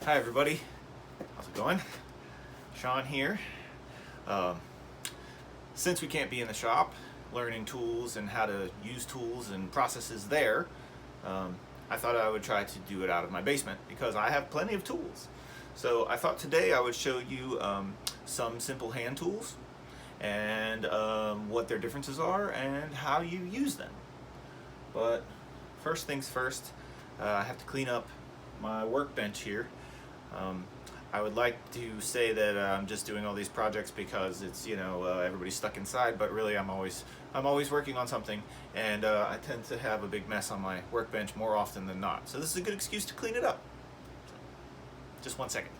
Hi everybody, how's it going? Sean here. Since we can't be in the shop learning tools and how to use tools and processes there, I thought I would try to do it out of my basement because I have plenty of tools. So I thought today I would show you some simple hand tools and what their differences are and how you use them. But first things first, I have to clean up my workbench here. I would like to say that I'm just doing all these projects because it's, everybody's stuck inside, but really I'm always working on something, and I tend to have a big mess on my workbench more often than not. So this is a good excuse to clean it up. Just 1 second.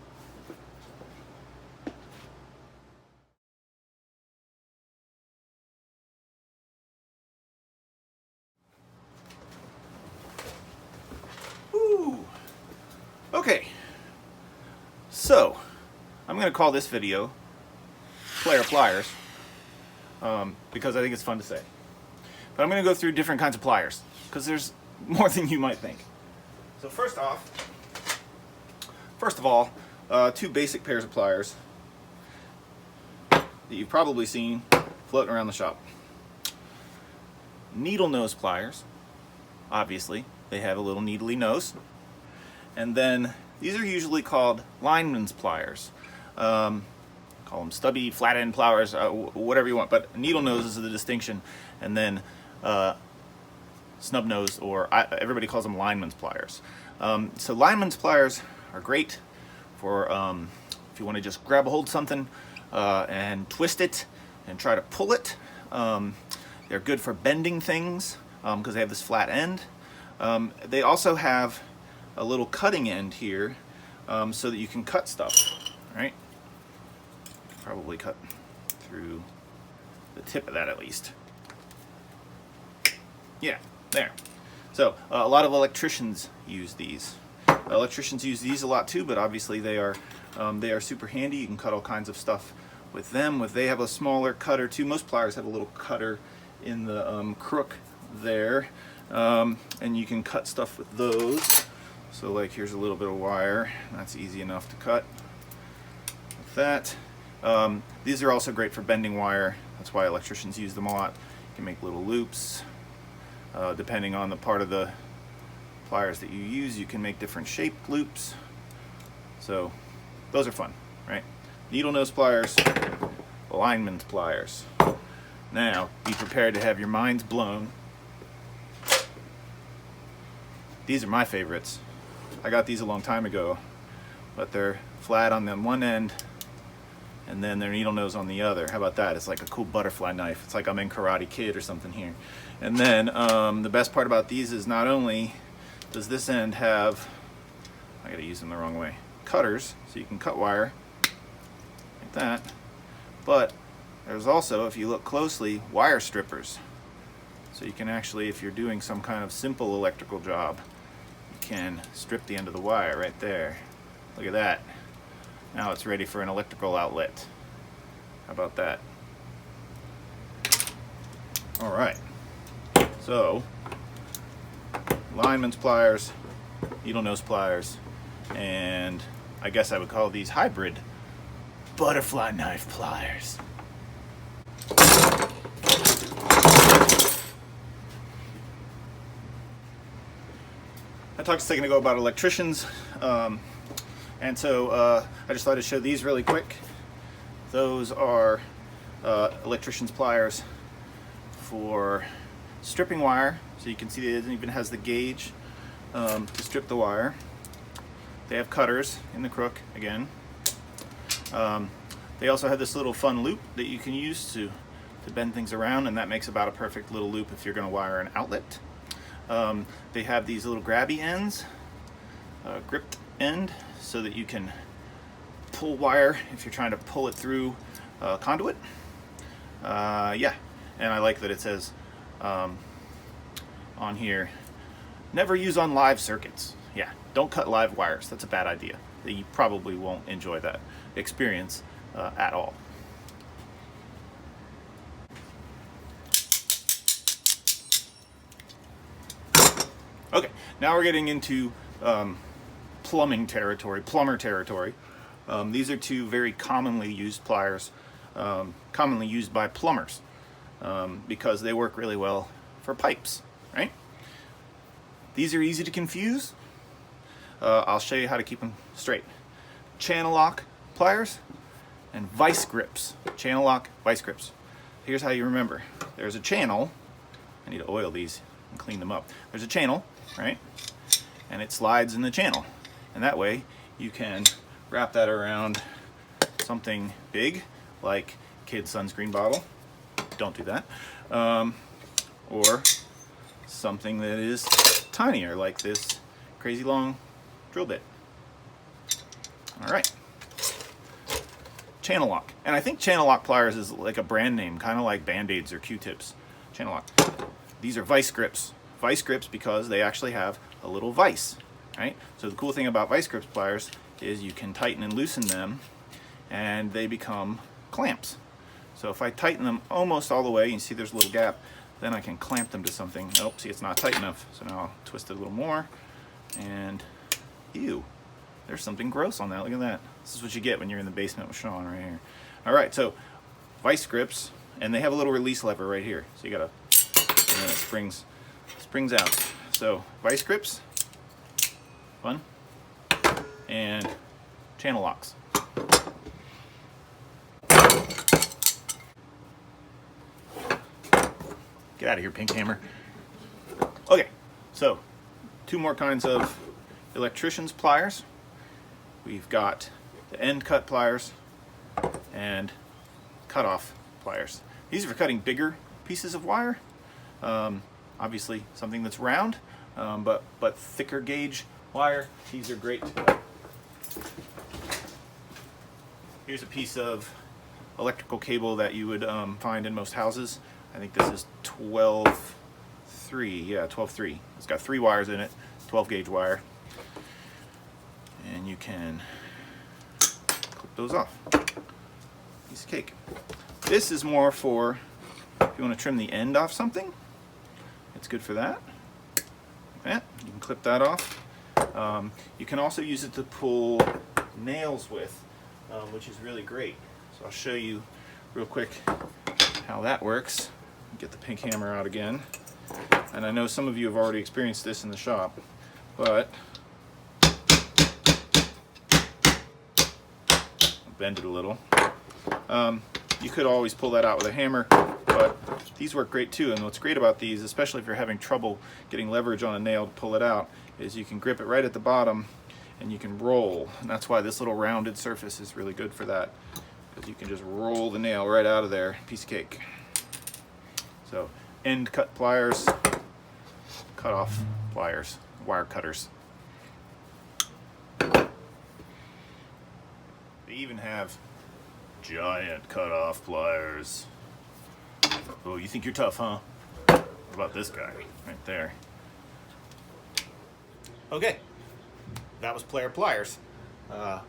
Ooh. Okay. So, I'm going to call this video Plair of Pliers because I think it's fun to say. But I'm going to go through different kinds of pliers because there's more than you might think. So first of all, two basic pairs of pliers that you've probably seen floating around the shop. Needle nose pliers, obviously. They have a little needly nose. And then these are usually called lineman's pliers. Call them stubby, flat end pliers, whatever you want. But needle nose is the distinction, and then snub nose, or everybody calls them lineman's pliers. So lineman's pliers are great for if you want to just grab a hold of something and twist it and try to pull it. They're good for bending things because they have this flat end. They also have a little cutting end here so that you can cut stuff, right? Probably cut through the tip of that at least. Yeah, there. So a lot of electricians use these. Electricians use these a lot too, but obviously they are super handy. You can cut all kinds of stuff with them. They have a smaller cutter too. Most pliers have a little cutter in the crook there, and you can cut stuff with those. So like here's a little bit of wire. That's easy enough to cut with that. These are also great for bending wire. That's why electricians use them a lot. You can make little loops. Depending on the part of the pliers that you use, you can make different shaped loops. So those are fun, right? Needle nose pliers, lineman's pliers. Now, be prepared to have your minds blown. These are my favorites. I got these a long time ago, but they're flat on the one end and then they're needle nose on the other. How about that? It's like a cool butterfly knife. It's like I'm in Karate Kid or something here. And then the best part about these is not only does this end have, I gotta use them the wrong way, cutters, so you can cut wire like that, but there's also, if you look closely, wire strippers. So you can actually, if you're doing some kind of simple electrical job, you can strip the end of the wire right there. Look at that. Now it's ready for an electrical outlet. How about that? All right. So, lineman's pliers, needle nose pliers, and I guess I would call these hybrid butterfly knife pliers. I talked a second ago about electricians, and so I just thought I'd show these really quick. Those are electrician's pliers for stripping wire, so you can see it even has the gauge to strip the wire. They have cutters in the crook again. They also have this little fun loop that you can use to bend things around, and that makes about a perfect little loop if you're going to wire an outlet. They have these little grabby ends, gripped end, so that you can pull wire if you're trying to pull it through conduit. Yeah, and I like that it says on here, never use on live circuits. Yeah, don't cut live wires. That's a bad idea. You probably won't enjoy that experience at all. Okay, now we're getting into plumbing territory, plumber territory. These are two very commonly used pliers, commonly used by plumbers, because they work really well for pipes, right? These are easy to confuse. I'll show you how to keep them straight. Channel lock pliers and vice grips. Channel lock, vice grips. Here's how you remember. There's a channel. I need to oil these and clean them up. There's a channel, right? And it slides in the channel. And that way you can wrap that around something big, like kid's sunscreen bottle. Don't do that. Or something that is tinier, like this crazy long drill bit. All right. Channel lock. And I think channel lock pliers is like a brand name, kind of like Band-Aids or Q-tips. Channel lock. These are vice grips. Vice grips because they actually have a little vise, right? So the cool thing about vice grips pliers is you can tighten and loosen them and they become clamps. So if I tighten them almost all the way, you see there's a little gap, then I can clamp them to something. Oh, see, it's not tight enough. So now I'll twist it a little more and ew, there's something gross on that. Look at that. This is what you get when you're in the basement with Sean right here. All right, so vice grips, and they have a little release lever right here. So you gotta, and then it springs out. So vice grips, fun, and channel locks. Get out of here, pink hammer. Okay, so two more kinds of electrician's pliers. We've got the end cut pliers and cutoff pliers. These are for cutting bigger pieces of wire. Obviously something that's round, but thicker gauge wire. These are great to cut. Here's a piece of electrical cable that you would find in most houses. I think this is 12-3, yeah, 12-3. It's got 3 wires in it, 12 gauge wire. And you can clip those off. Piece of cake. This is more for if you want to trim the end off something. It's good for that. Yeah, you can clip that off. You can also use it to pull nails with, which is really great. So I'll show you real quick how that works. Get the pink hammer out again. And I know some of you have already experienced this in the shop, but bend it a little. You could always pull that out with a hammer, but these work great too. And what's great about these, especially if you're having trouble getting leverage on a nail to pull it out, is you can grip it right at the bottom and you can roll. And that's why this little rounded surface is really good for that, because you can just roll the nail right out of there. Piece of cake. So end cut pliers, cut off pliers, wire cutters. They even have giant cut-off pliers. Oh, you think you're tough, huh? What about this guy right there? Okay, that was Plair of Pliers. I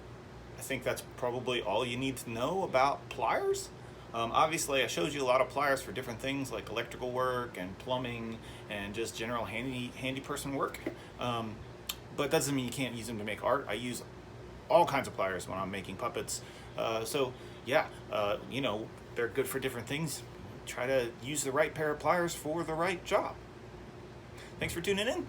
think that's probably all you need to know about pliers. Obviously, I showed you a lot of pliers for different things like electrical work and plumbing and just general handy person work. But that doesn't mean you can't use them to make art. I use all kinds of pliers when I'm making puppets. So yeah, you know, they're good for different things. Try to use the right pair of pliers for the right job. Thanks for tuning in.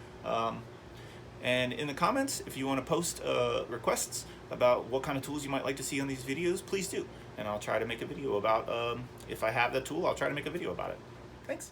And in the comments, if you want to post requests about what kind of tools you might like to see on these videos, please do. And I'll try to make a video about, if I have the tool, I'll try to make a video about it. Thanks.